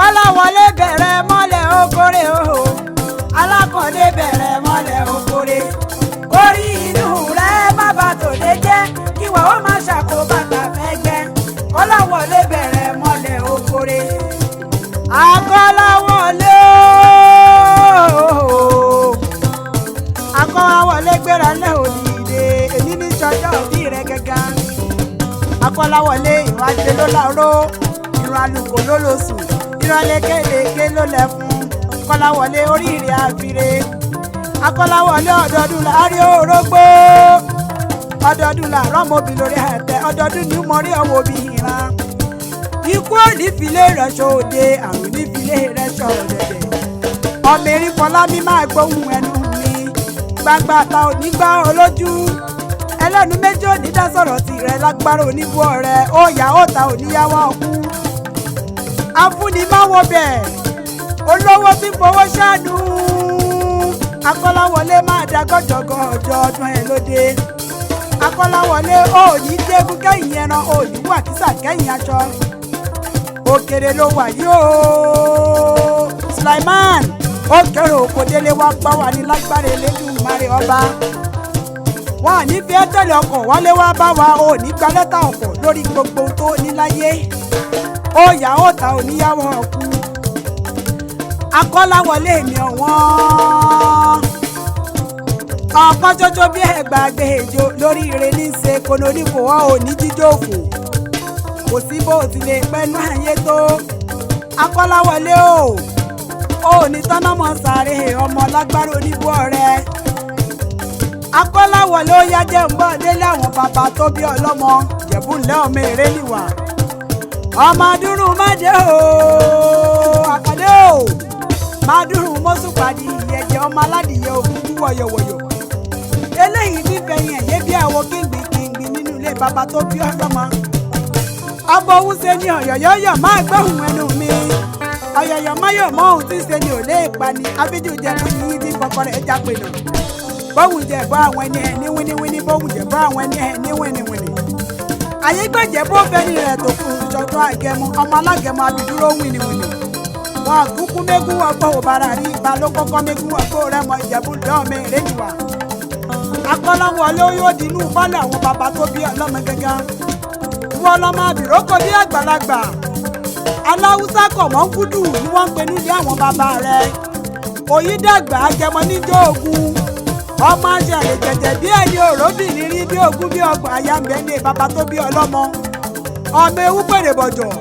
Kọ́láwọlé bẹ̀rẹ̀ mọ́lẹ̀ okòrè o alákọ̀ọ́dé bẹ̀rẹ̀ mọ́lẹ̀ okòrè orí inú rẹ̀ má bà tòde jẹ́ kí wọ́n ó má ṣàkóbá tàfẹ́gbẹ́ Kọ́láwọlé bẹ̀rẹ̀ mọ́lẹ̀ okòrè Akọ́láwọlé gbéra lẹ́ òdìdè èmi ní sọjọ́ òbí rẹ̀ gẹ́gẹ́ Akọ́láwọlé ìwádìí ló láàárọ̀ ìran alùkò ló lóṣù ìran lékeleke ló lẹ̀ fún Kọ́láwọlé oríire àfire Akọ́láwọlé ọdọọdún láàárín orógbó ọdọọdún làárọ̀ mọ́bì lórí ẹ̀tẹ́ ọdọọdún ní mọ́rí ọwọ́ bí ìran ikú onífilé rẹ̀ ṣòde àrùn onífilé rẹ̀ ṣọ̀dẹ̀dẹ̀ ọmọ erin Fọlámi máa gbóhùn ẹnu mi gbangba ta ò ní gbá olójú ẹlẹ́nu méjì ò ní dá sọ̀rọ̀ tirẹ̀ lágbára oníbú ọ̀rẹ́ ó yà ó ta ò níyàwó ọkú afúnimáwo bẹ̀ olówó tí ń fowó ṣáàdù Akọ́láwọlé máa dagọ́jọ́gọ́ ọjọ́ ọdún ẹ̀ lóde Akọ́láwọlé ó ní dégún kẹ́yìn ẹran ó ní wàkísà kẹ́yìn aṣọ òkèrè ló wà yìí ó Sulaiman ó kéré òkò délé wá gbá wà ní lágbára Elédùmarè ọba wọn à ní fi tẹ̀lé ọkọ̀ wálé wá bá wa ò ní gba lẹ́tà ọkọ̀ lórí gbogbo tó ní láyé ó yà ó ta òníyàwó ọkú Akọ́láwọlé mi ọ̀wọ́n ọ̀kan ṣoṣo bí ẹgbàgbé èjò lórí ire ní ṣe konorífò wọn ò ní jíjó òfò kò sí bó ti lè pẹ́nu ayé tó Akọ́láwọlé ó ní tọ́nàmọ́ sáré ọmọ lágbára oníbú ọ̀rẹ́ Akọ́láwọlé ó yá jẹ́ ń bọ́ délé àwọn bàbá tó bí ọlọ́mọ Ìjẹ̀bú ńlẹ́ ọmọ èrè nìwà ọmọ adúrún máde àkàdé máa dúrún mọ́sùpàdé ìyẹ̀jẹ̀ ọmọ aládìyẹ òkúkú wọ̀yọ̀wọ̀yọ̀ eléyìí fífẹ̀yìn ẹ̀yẹ́ bí àwọn kíngbinkíngbi nínú ilé bàbá tó bí ọlọ́mọ ọmọ òun ṣe ni ọ̀yọ̀yọ̀yọ̀ máa gbóhùn ẹnu mi ọ̀yọ̀yọ̀ máyọ̀ mọ́ òun tí ń ṣe ni ò lè pa ni abíjú Ìjẹ̀bú ní yín tí kọ́kọ́ rẹ̀ já pè náà bóhùn Ìjẹ̀bú àwọn ẹni ẹ̀ ní wíníwíní bóhùn Ìjẹ̀bú àwọn ẹni ẹ̀ ní wíníwíní àyégbèjẹ̀bú òfẹ́ni rẹ̀ tó fún ìṣọ̀tún àgẹ̀mú ọmọ alágẹ̀mú abidúró wíníwíní wọn kúkú mégún ọgbọ́ òbára rí ipa ló kọ́kọ́ mégún ọgbọ́ rẹ̀ mọ Ìjẹ̀bú lọ́ọ̀mẹ ìrẹ́niwà Akọ́láwọlé yóò dínú fọ́lẹ̀ àwọn bàbá tó bí ọlọ́mọ gẹ́gẹ́ wọn lọ́mọ àbíròkọ bí àgbàlagbà aláwùsá kọ̀mọ́ kúdù ni wọ́n ń pe nílé àwọn bàbá rẹ̀ Oyídàgbà Agẹmọ níjọ́ ogun ọmọ àṣẹlẹ̀ jẹ̀jẹ̀ bí ẹni òróbìnrin rí bí ogún bí ọgbọ̀n àyàmbẹ́lẹ̀ bàbá tó bí ọlọ́mọ ọmọ ewu pèrè bọ̀jọ̀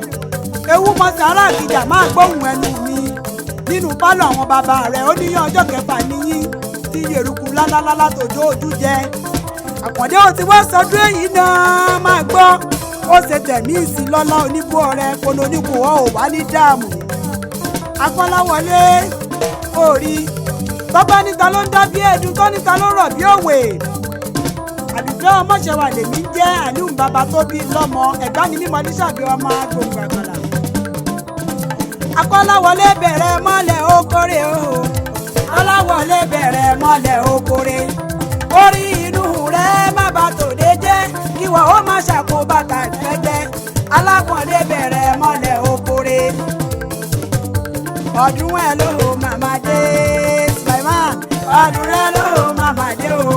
ewu mọ́sára àkìjà máa gbóhùn ẹnu mi nínú pálọ̀ àwọn bàbá rẹ̀ ó níyàn ọjọ́ kẹfà níyìn tí yèrùkú lálálálá tòjó ojú jẹ Àkàndé ó ti wá sọdún èyí náà máa gbọ́ ó ṣe tẹ̀mí ìsìn lọ́lá oníbú ọ̀rẹ́ polóníkù ọ̀ ò wá ní dààmú Akọ́láwọlé orí tọ́gbà níta ló ń dá bí ẹ̀dùn tó níta ló rọ̀ bí òwe àdùfẹ́ ọmọṣẹ́wà lèmi jẹ́ àlùm bàbá tó bí lọ́mọ ẹ̀gbá ni mímọ níṣàbí ọmọ agbóhùn àgbàlá Akọ́láwọlé bẹ̀rẹ̀ mọ́lẹ̀ okòrè Akọ́láwọlé bẹ̀rẹ̀ mọ́lẹ̀ okòrè orí inú rẹ̀ má bà tòde jẹ́ kí wọ́n ó má ṣàkóbá tàgbẹ́gbẹ́ Alákọ̀ọ́dé bẹ̀rẹ̀ mọ́lẹ̀ okòrè ọdún ẹ̀ ló màmá dé Sulaiman ọdún rẹ̀ ló màmá dé o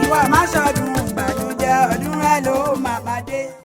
ìwọ má ṣọdún gbàdújẹ ọdún rẹ̀ ló màmá dé.